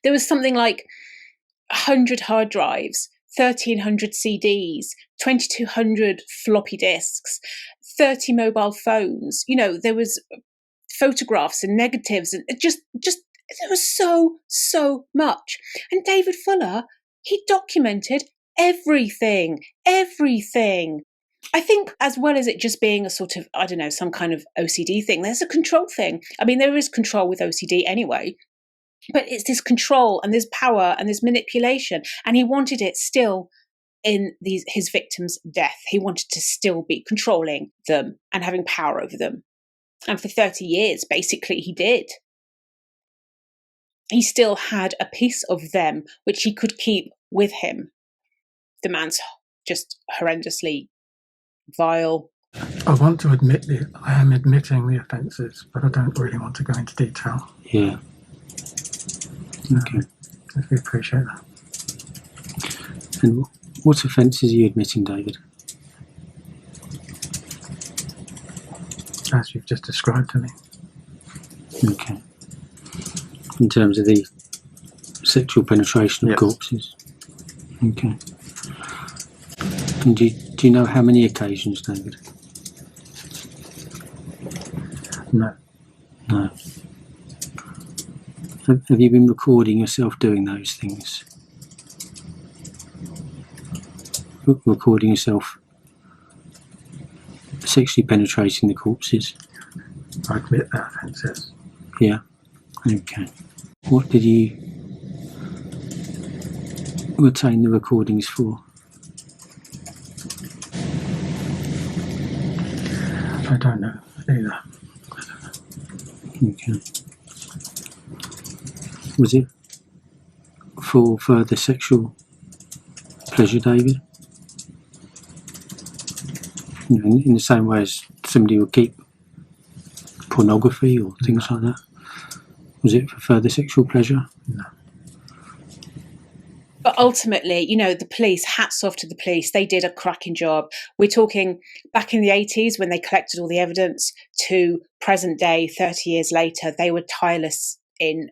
A: There was something like 100 hard drives, 1,300 CDs, 2,200 floppy disks, 30 mobile phones. There was photographs and negatives, and just there was so much. And David Fuller, he documented everything. I think, as well as it just being a sort of, I don't know, some kind of OCD thing, there's a control thing. I mean, there is control with OCD anyway, but it's this control and this power and this manipulation. And he wanted it still in his victims' death. He wanted to still be controlling them and having power over them. And for 30 years, basically, he did. He still had a piece of them which he could keep with him. The man's just horrendously vile.
C: I want to admit I am admitting the offences, but I don't really want to go into detail.
D: Yeah. Okay.
C: If you appreciate that.
D: And what offences are you admitting, David?
C: As you've just described to me.
D: Okay. In terms of the sexual penetration of corpses? Okay. And do you know how many occasions, David?
C: No.
D: No. Have you been recording yourself doing those things? Recording yourself sexually penetrating the corpses?
C: I admit that offence, yes.
D: Yeah. Okay. What did you retain the recordings for?
C: I don't know either.
D: Okay. Was it for further sexual pleasure, David? You know, in the same way as somebody would keep pornography or things like that? Was it for further sexual pleasure?
C: No.
A: But ultimately, the police, hats off to the police, they did a cracking job. We're talking back in the 80s when they collected all the evidence to present day, 30 years later, they were tireless in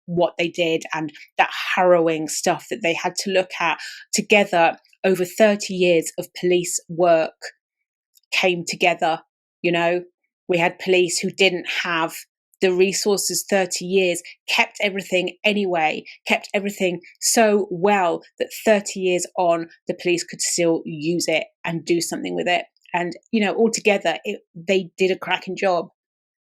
A: what they did, and that harrowing stuff that they had to look at together over 30 years of police work came together. We had police who didn't have the resources 30 years, kept everything anyway, kept everything so well that 30 years on, the police could still use it and do something with it. And, altogether, they did a cracking job.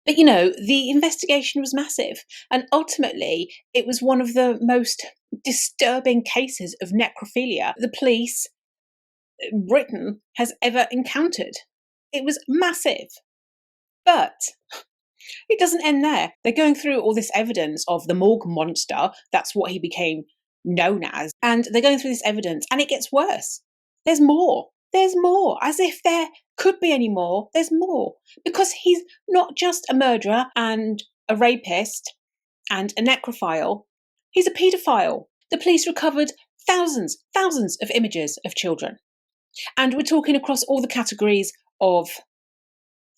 A: But, the investigation was massive. And ultimately, it was one of the most disturbing cases of necrophilia the police, Britain, has ever encountered. It was massive. But it doesn't end there. They're going through all this evidence of the Morgue Monster. That's what he became known as. And they're going through this evidence, and it gets worse. There's more. There's more. As if there could be any more. There's more. Because he's not just a murderer and a rapist and a necrophile. He's a paedophile. The police recovered thousands of images of children. And we're talking across all the categories of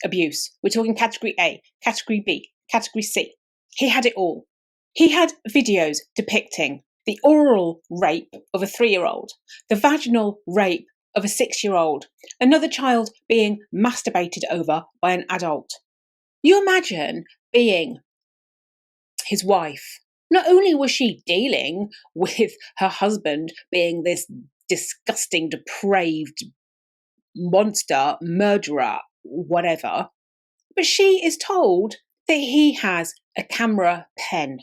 A: abuse. We're talking category A, category B, category C. He had it all. He had videos depicting the oral rape of a 3-year-old, the vaginal rape of a 6-year-old, another child being masturbated over by an adult. You imagine being his wife. Not only was she dealing with her husband being this disgusting, depraved monster, murderer, whatever, but she is told that he has a camera pen.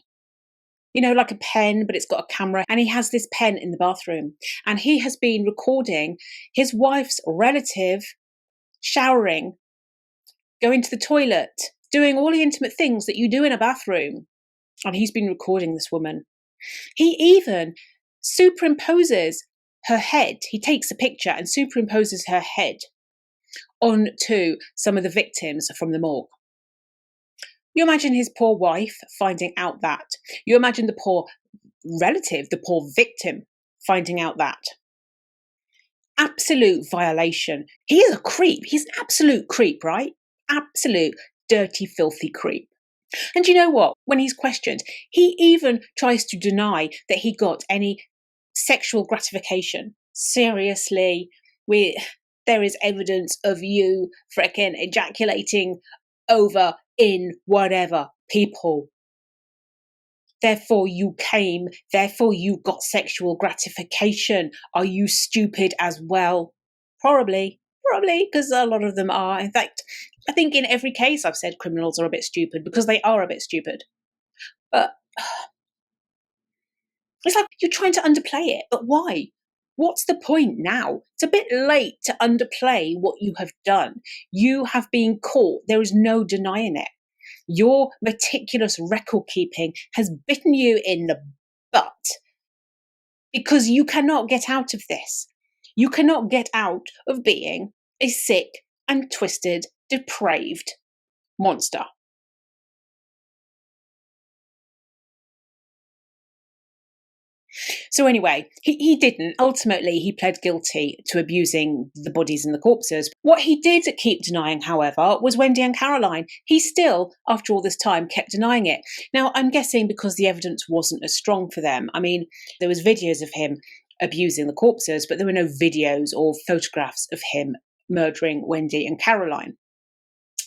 A: Like a pen, but it's got a camera, and he has this pen in the bathroom, and he has been recording his wife's relative showering, going to the toilet, doing all the intimate things that you do in a bathroom, and he's been recording this woman. He even superimposes her head. He takes a picture and superimposes her head onto some of the victims from the morgue. You imagine his poor wife finding out that. You imagine the poor relative, the poor victim finding out that. Absolute violation. He is a creep. He's an absolute creep, right? Absolute dirty, filthy creep. And you know what? When he's questioned, he even tries to deny that he got any sexual gratification. Seriously, there is evidence of you frickin' ejaculating over in whatever, people. Therefore you came, therefore you got sexual gratification. Are you stupid as well? Probably, because a lot of them are. In fact, I think in every case I've said criminals are a bit stupid, because they are a bit stupid. But it's like you're trying to underplay it. But why? What's the point now? It's a bit late to underplay what you have done. You have been caught. There is no denying it. Your meticulous record keeping has bitten you in the butt, because you cannot get out of this. You cannot get out of being a sick and twisted, depraved monster. So anyway, he didn't. Ultimately, he pled guilty to abusing the bodies and the corpses. What he did keep denying, however, was Wendy and Caroline. He still, after all this time, kept denying it. Now, I'm guessing because the evidence wasn't as strong for them. I mean, there was videos of him abusing the corpses, but there were no videos or photographs of him murdering Wendy and Caroline.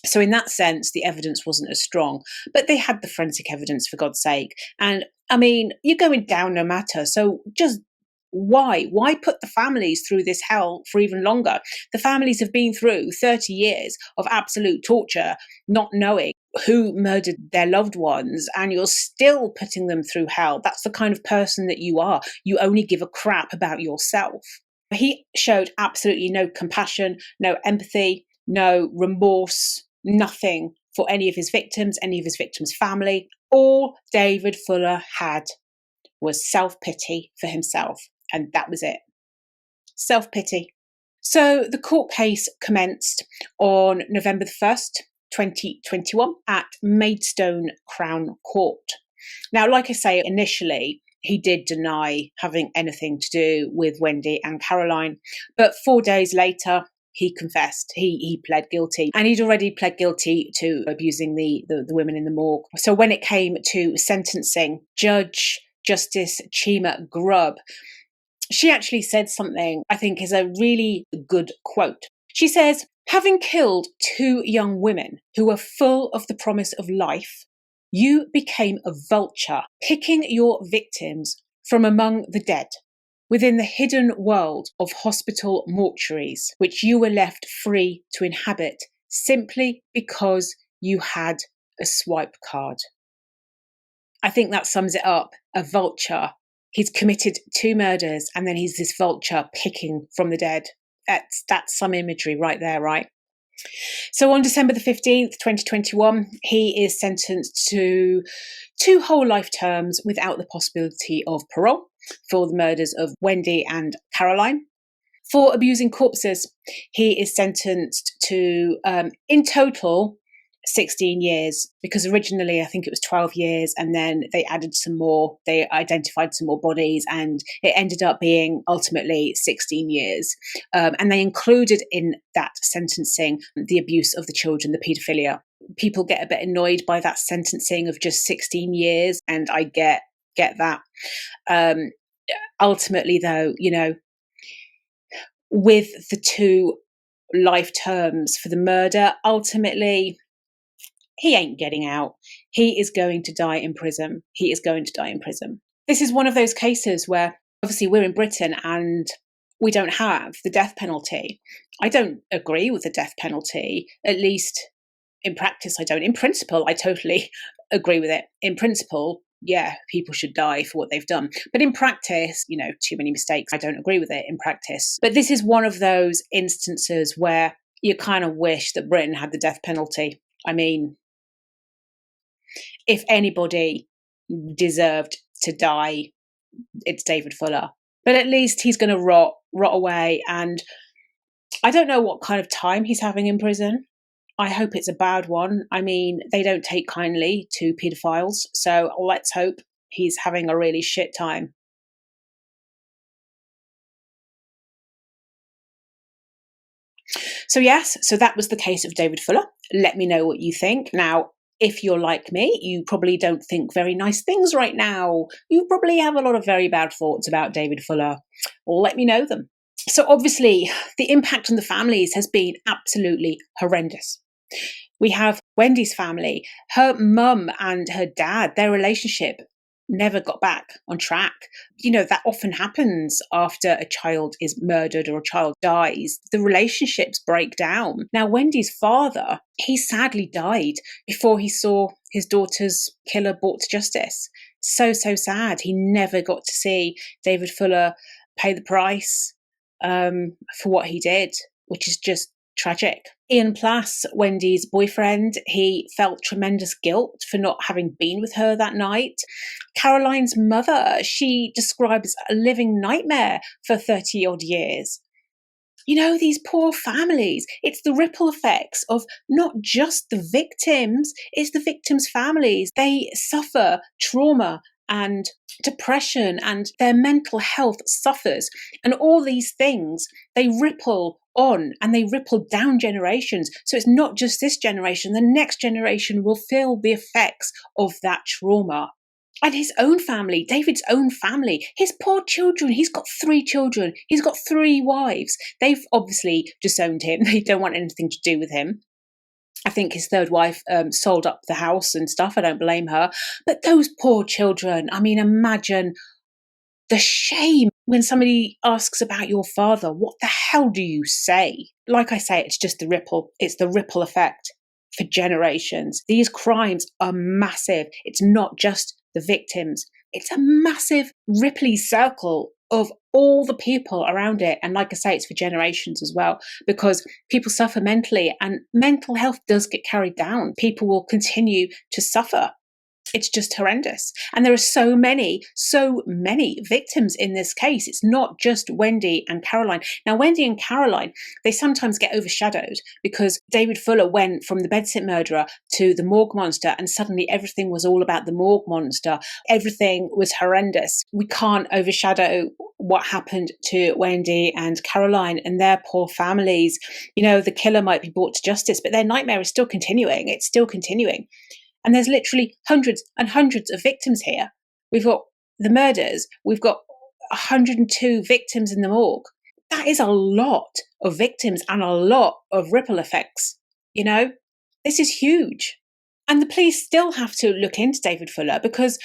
A: So in that sense, the evidence wasn't as strong, but they had the forensic evidence, for God's sake. And I mean, you're going down no matter. So just why? Why put the families through this hell for even longer? The families have been through 30 years of absolute torture, not knowing who murdered their loved ones, and you're still putting them through hell. That's the kind of person that you are. You only give a crap about yourself. He showed absolutely no compassion, no empathy, no remorse, nothing for any of his victims, any of his victims' family. All David Fuller had was self-pity for himself, and that was it. Self-pity. So the court case commenced on November the 1st, 2021 at Maidstone Crown Court. Now, like I say, initially, he did deny having anything to do with Wendy and Caroline, but 4 days later, he confessed. He pled guilty, and he'd already pled guilty to abusing the women in the morgue. So when it came to sentencing, Justice Chima Grubb, she actually said something I think is a really good quote. She says, "Having killed 2 young women who were full of the promise of life, you became a vulture, picking your victims from among the dead, within the hidden world of hospital mortuaries, which you were left free to inhabit simply because you had a swipe card." I think that sums it up. A vulture. He's committed 2 murders, and then he's this vulture picking from the dead. That's some imagery right there, right? So on December the 15th, 2021, he is sentenced to 2 whole life terms without the possibility of parole for the murders of Wendy and Caroline. For abusing corpses, he is sentenced to, in total, 16 years, because originally I think it was 12 years, and then they added some more, they identified some more bodies, and it ended up being ultimately 16 years. And they included in that sentencing the abuse of the children, the paedophilia. People get a bit annoyed by that sentencing of just 16 years, and I get that. Ultimately, though, you know, with the 2 life terms for the murder, ultimately, he ain't getting out. He is going to die in prison. He is going to die in prison. This is one of those cases where, obviously, we're in Britain and we don't have the death penalty. I don't agree with the death penalty, at least in practice I don't. In principle, I totally agree with it. In principle, yeah, people should die for what they've done. But in practice, you know, too many mistakes. I don't agree with it in practice. But this is one of those instances where you kind of wish that Britain had the death penalty. I mean, if anybody deserved to die, it's David Fuller. But at least he's going to rot away. And I don't know what kind of time he's having in prison. I hope it's a bad one. I mean, they don't take kindly to paedophiles. So let's hope he's having a really shit time. So yes, so that was the case of David Fuller. Let me know what you think. Now, if you're like me, you probably don't think very nice things right now. You probably have a lot of very bad thoughts about David Fuller. Let me know them. So obviously, the impact on the families has been absolutely horrendous. We have Wendy's family, her mum and her dad, their relationship never got back on track. You know, that often happens after a child is murdered or a child dies. The relationships break down. Now, Wendy's father, he sadly died before he saw his daughter's killer brought to justice. So sad. He never got to see David Fuller pay the price for what he did, which is just tragic. Ian Plass, Wendy's boyfriend, he felt tremendous guilt for not having been with her that night. Caroline's mother, she describes a living nightmare for 30 odd years. You know, these poor families, it's the ripple effects of not just the victims, it's the victims' families. They suffer trauma and depression, and their mental health suffers. And all these things, they ripple on and they ripple down generations. So it's not just this generation, the next generation will feel the effects of that trauma. And his own family, David's own family, his poor children, he's got 3 children, he's got 3 wives. They've obviously disowned him. They don't want anything to do with him. I think his 3rd wife sold up the house and stuff. I don't blame her. But those poor children, I mean, imagine the shame when somebody asks about your father. What the hell do you say? Like I say, it's just the ripple. It's the ripple effect for generations. These crimes are massive. It's not just the victims. It's a massive ripply circle of all the people around it. And like I say, it's for generations as well, because people suffer mentally and mental health does get carried down. People will continue to suffer. It's just horrendous. And there are so many victims in this case. It's not just Wendy and Caroline. Now, Wendy and Caroline, they sometimes get overshadowed because David Fuller went from the Bedsit murderer to the Morgue Monster, and suddenly everything was all about the Morgue Monster. Everything was horrendous. We can't overshadow what happened to Wendy and Caroline and their poor families. You know, the killer might be brought to justice, but their nightmare is still continuing. It's still continuing. And there's literally hundreds and hundreds of victims here. We've got the murders. We've got 102 victims in the morgue. That is a lot of victims and a lot of ripple effects. You know, this is huge. And the police still have to look into David Fuller because,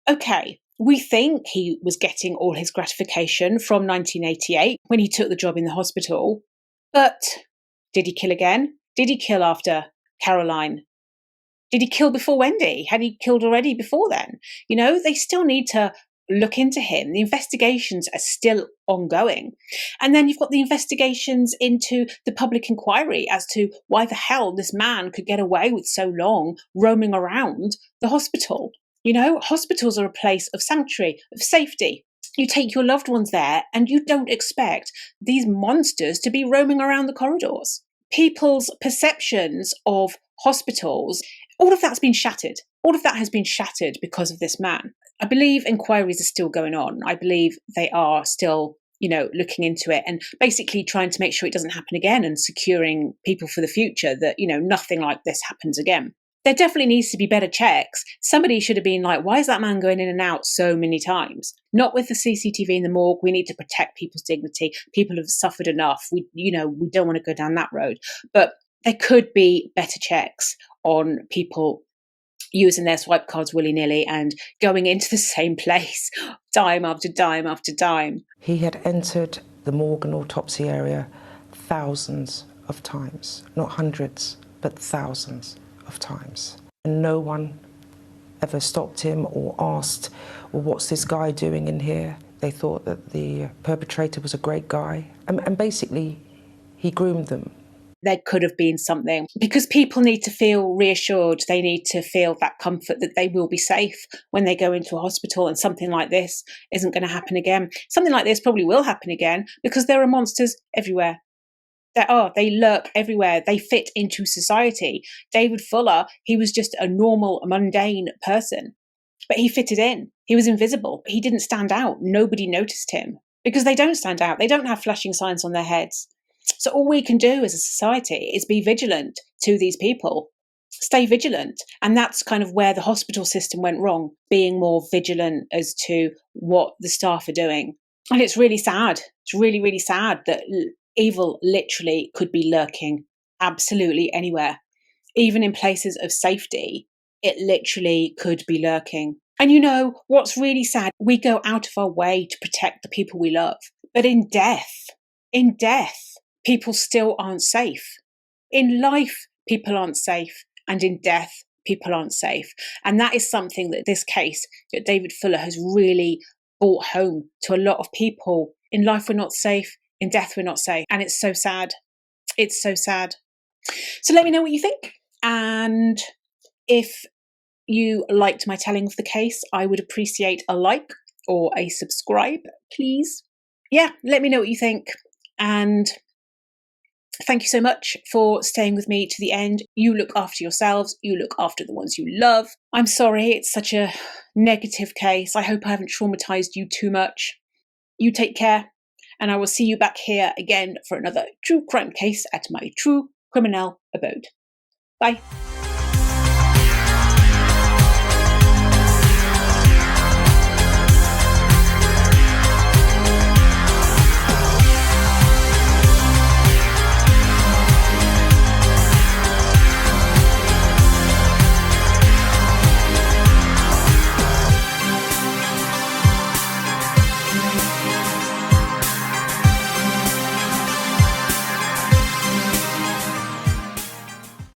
A: okay, we think he was getting all his gratification from 1988 when he took the job in the hospital. But did he kill again? Did he kill after Caroline? Did he kill before Wendy? Had he killed already before then? You know, they still need to look into him. The investigations are still ongoing. And then you've got the investigations into the public inquiry as to why the hell this man could get away with so long roaming around the hospital. You know, hospitals are a place of sanctuary, of safety. You take your loved ones there and you don't expect these monsters to be roaming around the corridors. People's perceptions of hospitals, all of that's been shattered. All of that has been shattered because of this man. I believe inquiries are still going on. I believe they are still, you know, looking into it and basically trying to make sure it doesn't happen again and securing people for the future that, you know, nothing like this happens again. There definitely needs to be better checks. Somebody should have been like, why is that man going in and out so many times? Not with the CCTV in the morgue. We need to protect people's dignity. People have suffered enough. We don't want to go down that road. But there could be better checks on people using their swipe cards willy-nilly and going into the same place time after time after time.
B: He had entered the morgue and autopsy area thousands of times, not hundreds, but thousands of times. And no one ever stopped him or asked, well, what's this guy doing in here? They thought that the perpetrator was a great guy. And basically, he groomed them.
A: There could have been something, because people need to feel reassured. They need to feel that comfort that they will be safe when they go into a hospital, and something like this isn't going to happen again. Something like this probably will happen again because there are monsters everywhere. They lurk everywhere. They fit into society. David Fuller, he was just a normal, mundane person, but he fitted in. He was invisible. He didn't stand out. Nobody noticed him because they don't stand out. They don't have flashing signs on their heads. So all we can do as a society is be vigilant to these people, stay vigilant. And that's kind of where the hospital system went wrong, being more vigilant as to what the staff are doing. And it's really sad. It's really, really sad that evil literally could be lurking absolutely anywhere. Even in places of safety, it literally could be lurking. And you know, what's really sad, we go out of our way to protect the people we love. But in death, people still aren't safe. In life, people aren't safe. And in death, people aren't safe. And that is something that this case, that David Fuller has really brought home to a lot of people. In life, we're not safe. In death, we're not safe. And it's so sad. It's so sad. So let me know what you think. And if you liked my telling of the case, I would appreciate a like or a subscribe, please. Yeah, let me know what you think. And thank you so much for staying with me to the end. You look after yourselves. You look after the ones you love. I'm sorry it's such a negative case. I hope I haven't traumatized you too much. You take care, and I will see you back here again for another true crime case at my true criminal abode. Bye.